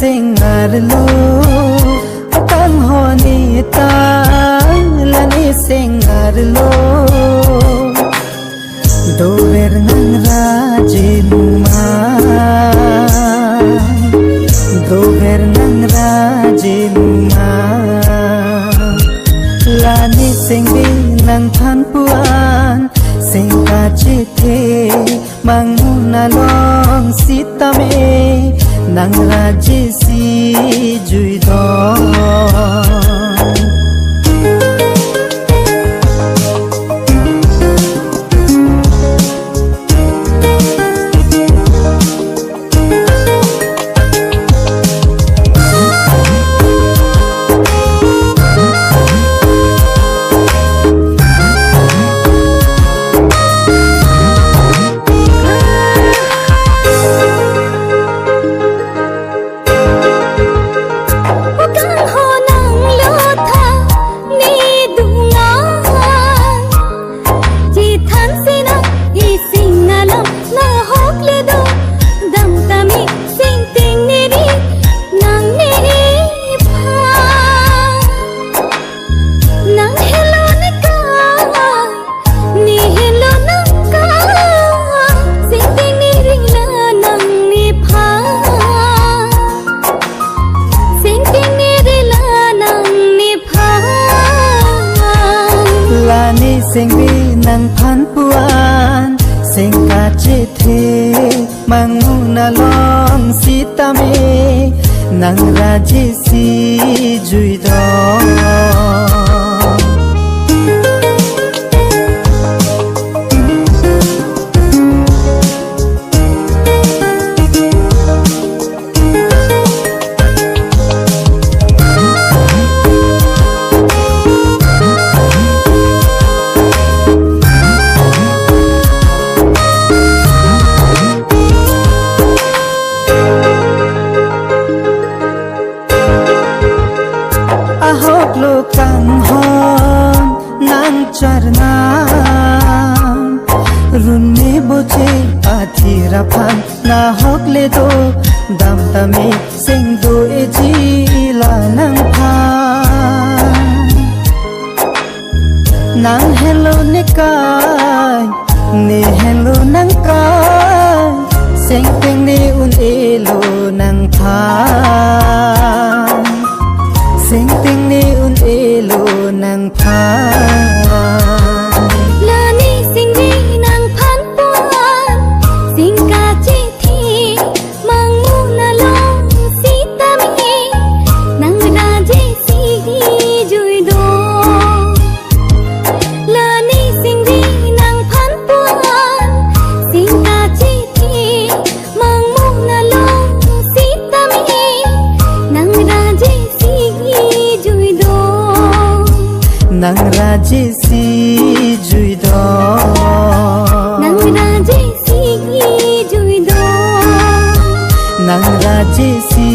singar lo tang honi ta lani singar lo dover nang raji ma dover nang raji ma lani singbi nang than puan sing ka chi the mang na long sitame nang raji si jui do sing vi nang phan puan sing ka che the mang na long sitame nang raji si jui do lo kang hon nang charna runne boche athira phan na hok le do dam tame sing do e ji la nang pha nang hello ne kai ne hello nang kai sing ting ne un e lo nang pha sing ting ni un elo nang pha lani sing vi nang phan puan sing ka chi thi mang mu na long si ta mi nang na ji si jui do lani sing vi nang phan puan sing ka chi thi mang mu na long si ta mi nang na ji nang raji si jui do nang raji si jui do nang raji si